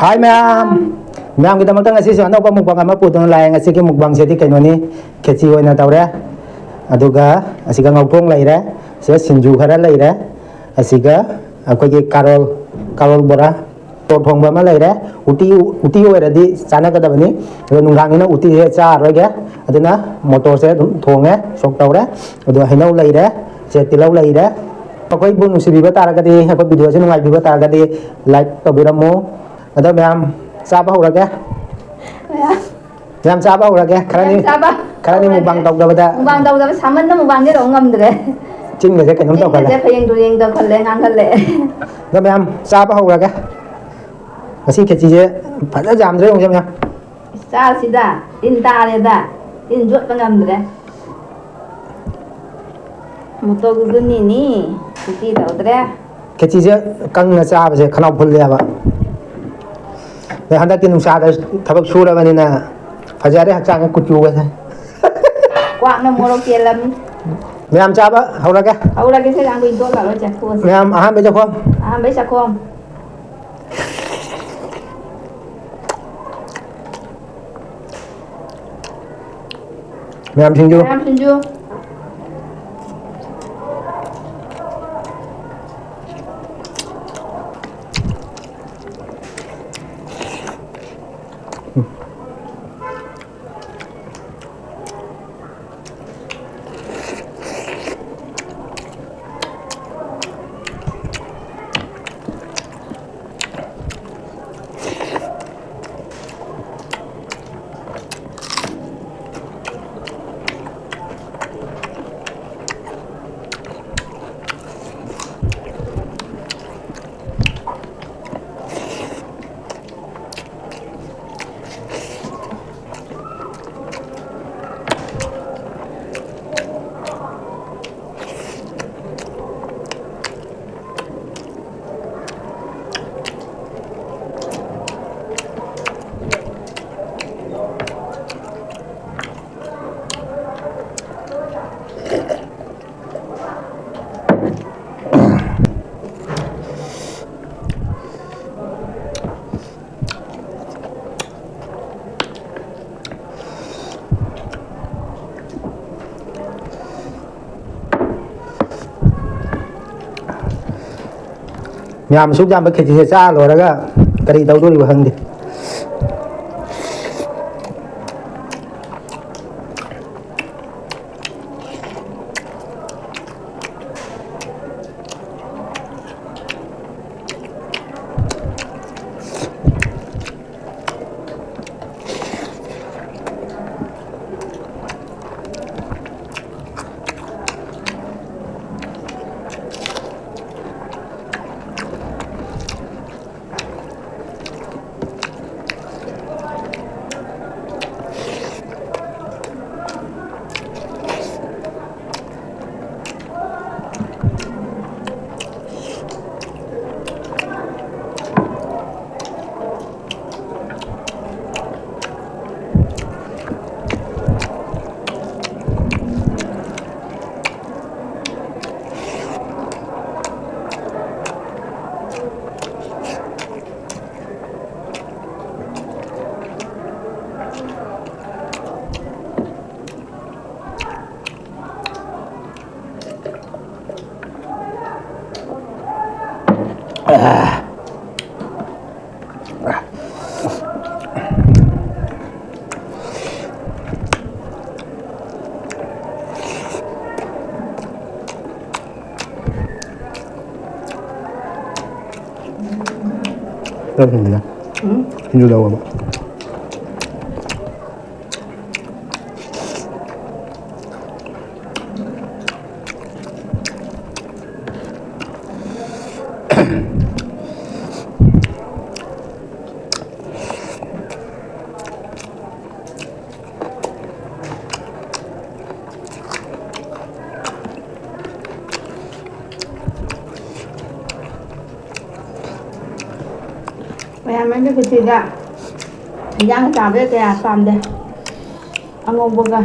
Hi ma'am. Ma'am kita matang ngasi sa ano pa mukbang ama po tong lain ngasi ke mukbang seti kay noni keci oina tawre. Aduga asiga ngopong laire. Se sinju khara laire. Asiga akogi karol bora thongba ma laire. Uti oiradi chana kadabani. Nunggangina uti he cha roige. Aduna motor se thonge sok tawre. Adu hainau laire. Se tilau laire. Akoy bu nusibiba taragadi akoy video se nungai biba taragadi like tobiramo. Ada ma'am sapa hurage. Ma'am sapa hurage. Karani mukbang tawdabada. Mukbang tawdaba samanna mukbang de ngamdre. Chin me se kanum taw kala. Phayeng du yeng da khalle ngang khalle. Da ma'am sapa hurage. Masi keci je phada jamdre ong jam ya. Sa sida in ta le da. In jot pa ngamdre. Muto gu ni ti tawdre. Keci je kang na sa ba se khanau phul ya ba. Handa tin sa da thabak sura bani na phajare hachang kuchu ba se. Kwak na moro kelam. Ma'am sapa hurage. Aurage se ang bin to la lo cha ko. Ma'am aha be jakom. Bai sa khom. Ma'am sinju. Ma'am sinju. Ma'am suk jam ba keci se cha lo raga kari taw do ri hang di. Rất là nhiều. Như đâu mà. Mẹ mấy cái thịt ạ. Yang chả biết cái xàm đây. Ang ngô bông à.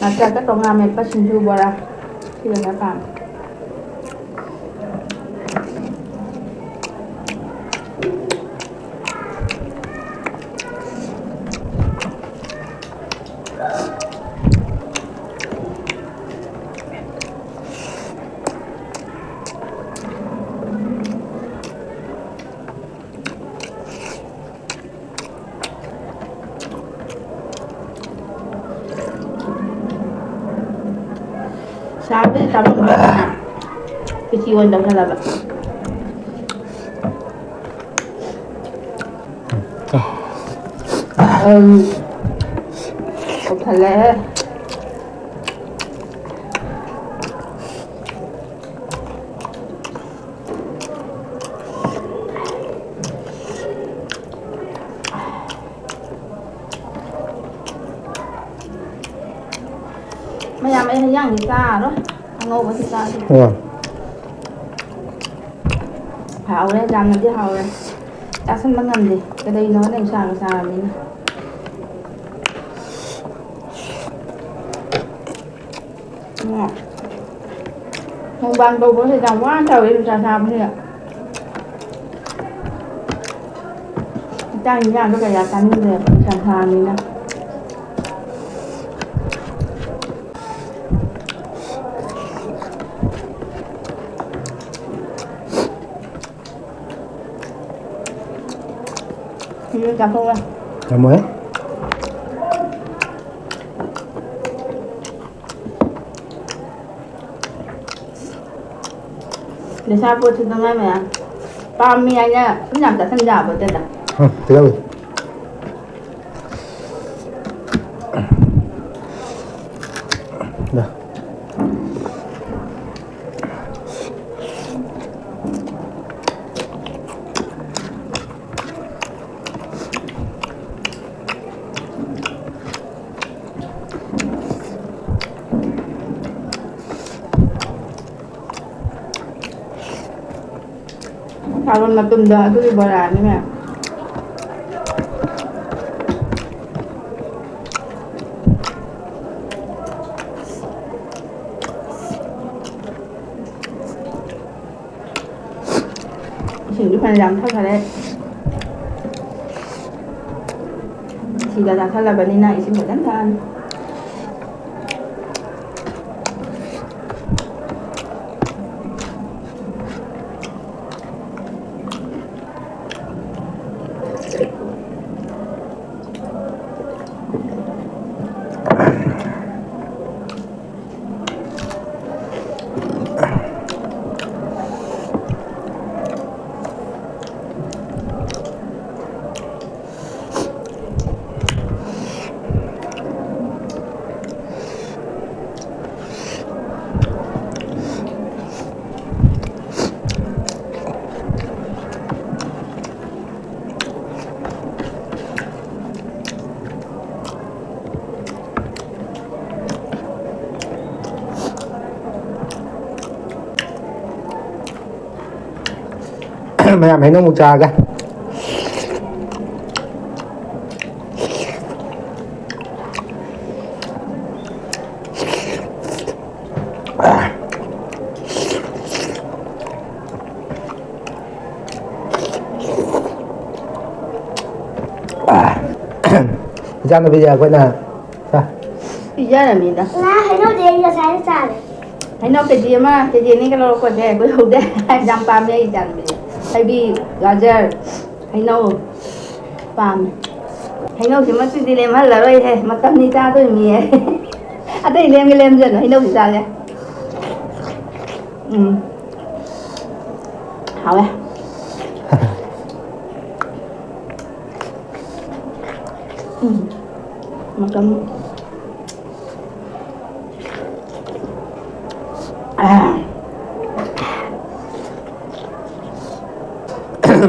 Nãy các tông làm mẹ bắt xin chú bò ra. Thì là cái phàm. ꯁꯥꯕꯗꯤ ꯆꯥꯃꯟꯕ ꯈꯦꯆꯤ ꯑꯣꯏꯅ ꯇꯧꯁꯜꯂꯕ ꯇꯧꯁꯜꯂꯦꯍꯦ ꯃꯌꯥꯝ ꯑꯩ ꯍꯩꯖꯥꯡꯗꯤ ꯆꯥꯔꯔꯣꯏ ꯑꯉꯧꯕꯁꯤ ꯆꯥꯁꯤ ꯍꯥꯎꯔꯦ ꯌꯥꯝꯅꯗꯤ ꯍꯥꯎꯔꯦ ꯆꯥꯁꯟꯕ ꯉꯝꯗꯦ ꯀꯩꯗꯧꯅꯣ ꯅꯪ ꯁꯥꯒ ꯆꯥꯔꯕꯅꯤꯅ ꯃꯨꯛꯕꯥꯡ ꯇꯧꯕꯁꯦ ꯌꯥꯝ ꯋꯥꯅ ꯇꯧꯋꯦ ꯅꯨꯡꯁꯥ ꯁꯥꯕꯁꯤꯗ ꯆꯥꯛ ꯏꯟꯖꯥꯡꯗꯣ ꯀꯌꯥ ꯆꯥꯅꯤꯡꯗ꯭ꯔꯦꯕ ꯅꯨꯡꯁꯥ ꯁꯥꯕꯅꯤꯅ ꯆꯥꯊꯣꯛꯑꯦ Kamu ya? Desa po sa tengah maya. Pami aja, senyap tak senja betul tak? Tahu. Dah. Kalau matunda itu di bawah ni maya. Sini pun jam thau thale. Sida dah thau lah bani na isi mudan than. Mày làm nấu một trà kìa. Giang là bây giờ quên là sao? Bây giờ là mình đó. Là hãy nói gì giờ sáng ra đấy. Hãy nói cái gì này cái lo còn đây, bây giờ đây jam pam đây jam bây giờ. Hay bi gajar, hãy nói pam. Hãy nói thì mất cái gì mà là rồi thế, mà tâm đi ra tôi mì. À đây làm cái làm dần, hãy nói gì ra vậy? Hảo à. Mà cầm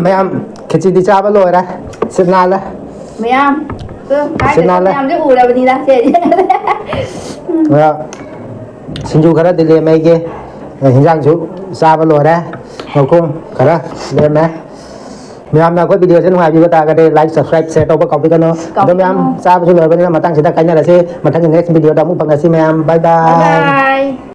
Mày ăn cái gì đi cha bao rồi đấy, xin nào đấy. mày am, cái Xin nào mày đấy. am cái ủ là bên đi ra xe. Sinju khara dile mai ke hinjang chu sa ba lo da ngokung khara le ma mày na có video sẽ ngoài video ta cái like subscribe share tao có copy cái nó đó mày sa ba chu lo bên mà tăng sẽ ta cái nhà là sẽ mà thằng next video đó muốn bằng là xin mày bye Bye bye bye.